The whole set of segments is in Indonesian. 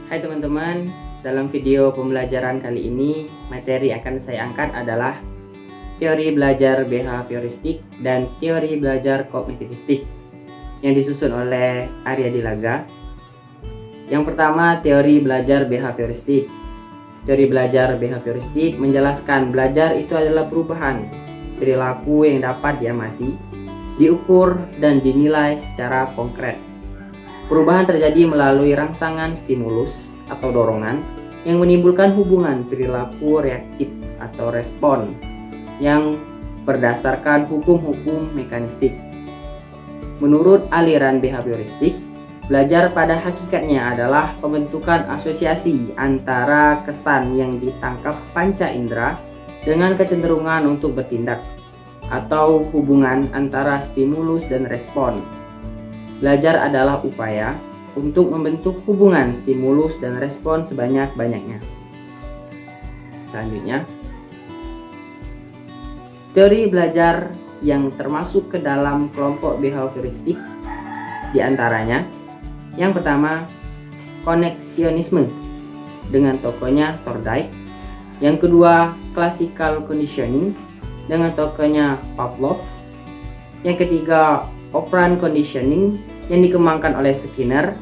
Hai teman-teman, dalam video pembelajaran kali ini, materi akan saya angkat adalah teori belajar behavioristik dan teori belajar kognitivistik yang disusun oleh Arya Dilaga. Yang pertama, teori belajar behavioristik. Teori belajar behavioristik menjelaskan belajar itu adalah perubahan perilaku yang dapat diamati, diukur, dan dinilai secara konkret. Perubahan terjadi melalui rangsangan stimulus atau dorongan yang menimbulkan hubungan perilaku reaktif atau respon yang berdasarkan hukum-hukum mekanistik. Menurut aliran behavioristik, belajar pada hakikatnya adalah pembentukan asosiasi antara kesan yang ditangkap panca indera dengan kecenderungan untuk bertindak, atau hubungan antara stimulus dan respon. Belajar adalah upaya untuk membentuk hubungan stimulus dan respon sebanyak-banyaknya. Selanjutnya, teori belajar yang termasuk ke dalam kelompok behavioristik diantaranya: yang pertama, koneksionisme dengan tokohnya Thorndike. Yang kedua, classical conditioning dengan tokohnya Pavlov. Yang ketiga, operant conditioning yang dikembangkan oleh Skinner.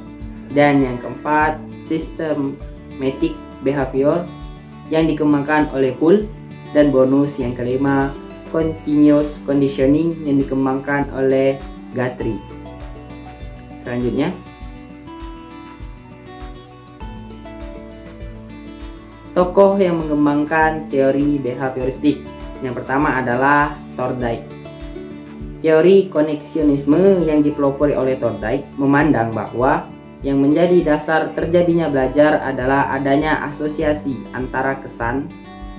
Dan yang keempat, systematic behavior yang dikembangkan oleh Hull. Dan bonus yang kelima, continuous conditioning yang dikembangkan oleh Guthrie. Selanjutnya, tokoh yang mengembangkan teori behavioristik. Yang pertama adalah Thorndike. Teori koneksionisme yang dipelopori oleh Thorndike memandang bahwa yang menjadi dasar terjadinya belajar adalah adanya asosiasi antara kesan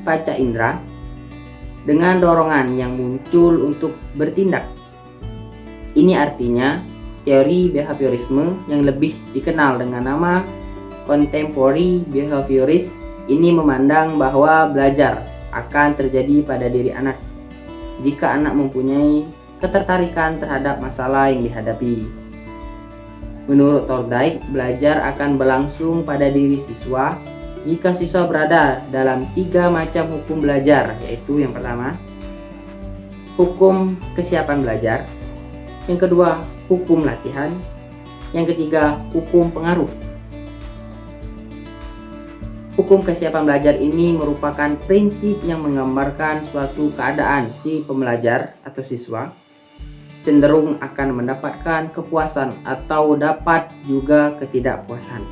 panca indera dengan dorongan yang muncul untuk bertindak. Ini artinya teori behaviorisme yang lebih dikenal dengan nama contemporary behaviorist ini memandang bahwa belajar akan terjadi pada diri anak jika anak mempunyai ketertarikan terhadap masalah yang dihadapi. Menurut Thorndike, belajar akan berlangsung pada diri siswa jika siswa berada dalam 3 macam hukum belajar, yaitu yang pertama, hukum kesiapan belajar, yang kedua, hukum latihan, yang ketiga, hukum pengaruh. Hukum kesiapan belajar ini merupakan prinsip yang menggambarkan suatu keadaan si pembelajar atau siswa cenderung akan mendapatkan kepuasan atau dapat juga ketidakpuasan.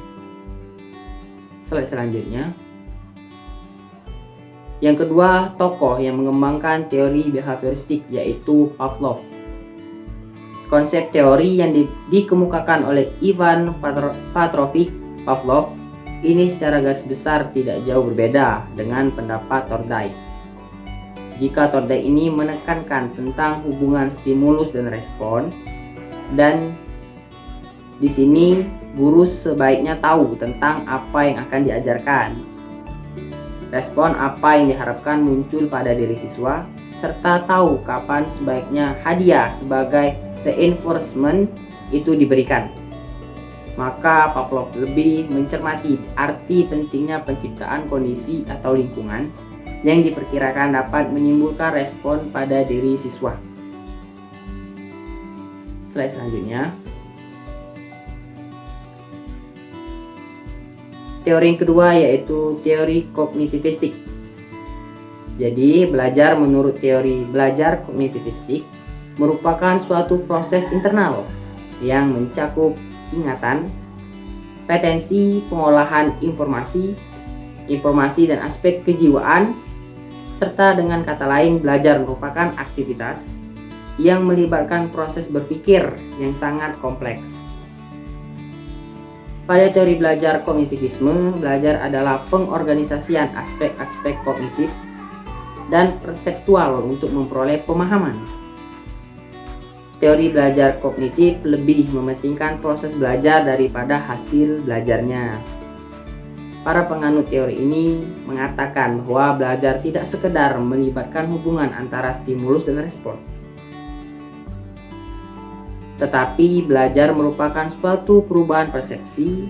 Slide selanjutnya. Yang kedua, tokoh yang mengembangkan teori behavioristik yaitu Pavlov. Konsep teori yang dikemukakan oleh Ivan Petrovich Pavlov ini secara garis besar tidak jauh berbeda dengan pendapat Thorndike. Jika Thorndike ini menekankan tentang hubungan stimulus dan respon, dan di sini guru sebaiknya tahu tentang apa yang akan diajarkan, respon apa yang diharapkan muncul pada diri siswa, serta tahu kapan sebaiknya hadiah sebagai reinforcement itu diberikan. Maka Pavlov lebih mencermati arti pentingnya penciptaan kondisi atau lingkungan yang diperkirakan dapat menimbulkan respon pada diri siswa. Slide selanjutnya. Teori yang kedua yaitu teori kognitivistik. Jadi, belajar menurut teori belajar kognitivistik merupakan suatu proses internal yang mencakup ingatan, retensi, pengolahan informasi dan aspek kejiwaan, serta dengan kata lain belajar merupakan aktivitas yang melibatkan proses berpikir yang sangat kompleks. Pada teori belajar kognitivisme, belajar adalah pengorganisasian aspek-aspek kognitif dan perseptual untuk memperoleh pemahaman. Teori belajar kognitif lebih mementingkan proses belajar daripada hasil belajarnya. Para penganut teori ini mengatakan bahwa belajar tidak sekedar melibatkan hubungan antara stimulus dan respon, tetapi belajar merupakan suatu perubahan persepsi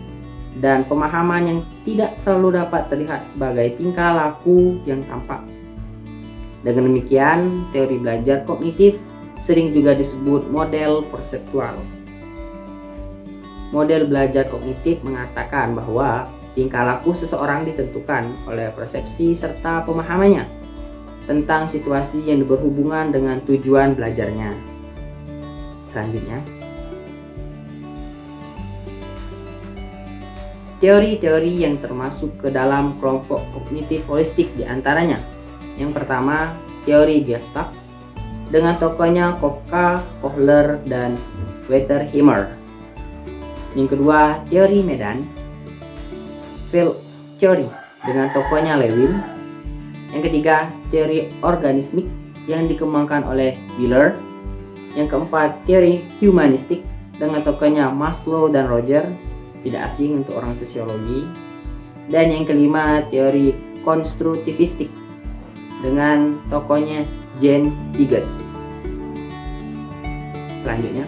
dan pemahaman yang tidak selalu dapat terlihat sebagai tingkah laku yang tampak. Dengan demikian, teori belajar kognitif sering juga disebut model perseptual. Model belajar kognitif mengatakan bahwa tingkah laku seseorang ditentukan oleh persepsi serta pemahamannya tentang situasi yang berhubungan dengan tujuan belajarnya. Selanjutnya, teori-teori yang termasuk ke dalam kelompok kognitif holistik diantaranya. Yang pertama, teori Gestalt dengan tokohnya Kafka, Kohler, dan Wertheimer. Yang kedua, teori Medan, Field Theory dengan tokohnya Lewin. Yang ketiga, teori organismik yang dikembangkan oleh Wheeler. Yang keempat, teori humanistik dengan tokohnya Maslow dan Roger, tidak asing untuk orang sosiologi. Dan yang kelima, teori konstruktivistik dengan tokohnya Jean Piaget. Selanjutnya,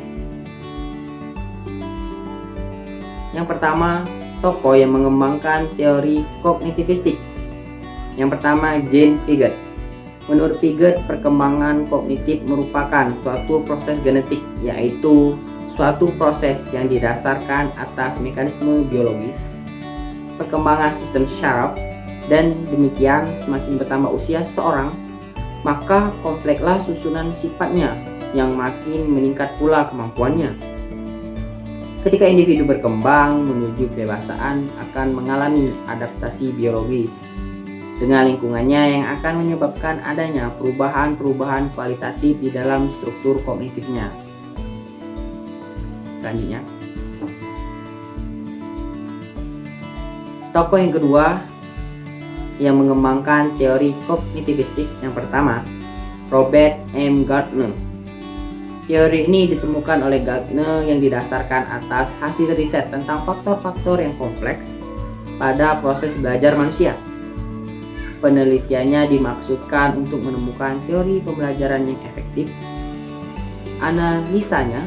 yang pertama, tokoh yang mengembangkan teori kognitivistik. Yang pertama, Jean Piaget. Menurut Piaget, perkembangan kognitif merupakan suatu proses genetik, yaitu suatu proses yang didasarkan atas mekanisme biologis, perkembangan sistem syaraf, dan demikian semakin bertambah usia seseorang, maka komplekslah susunan sifatnya yang makin meningkat pula kemampuannya. Ketika individu berkembang menuju kedewasaan akan mengalami adaptasi biologis dengan lingkungannya yang akan menyebabkan adanya perubahan-perubahan kualitatif di dalam struktur kognitifnya. Selanjutnya, tokoh yang kedua yang mengembangkan teori kognitivistik, yang pertama, Robert M. Gardner. Teori ini ditemukan oleh Gardner yang didasarkan atas hasil riset tentang faktor-faktor yang kompleks pada proses belajar manusia. Penelitiannya dimaksudkan untuk menemukan teori pembelajaran yang efektif. Analisanya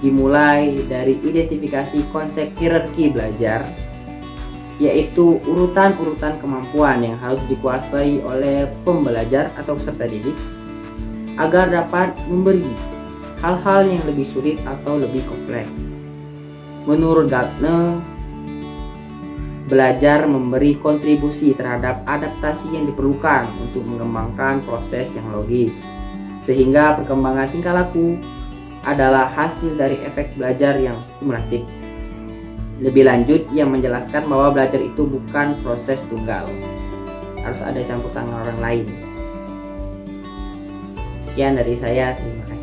dimulai dari identifikasi konsep hierarki belajar, yaitu urutan-urutan kemampuan yang harus dikuasai oleh pembelajar atau peserta didik agar dapat memberi hal-hal yang lebih sulit atau lebih kompleks. Menurut Gardner, belajar memberi kontribusi terhadap adaptasi yang diperlukan untuk mengembangkan proses yang logis, sehingga perkembangan tingkah laku adalah hasil dari efek belajar yang kumulatif. Lebih lanjut, ia menjelaskan bahwa belajar itu bukan proses tunggal, harus ada campur tangan orang lain. Sekian dari saya, terima kasih.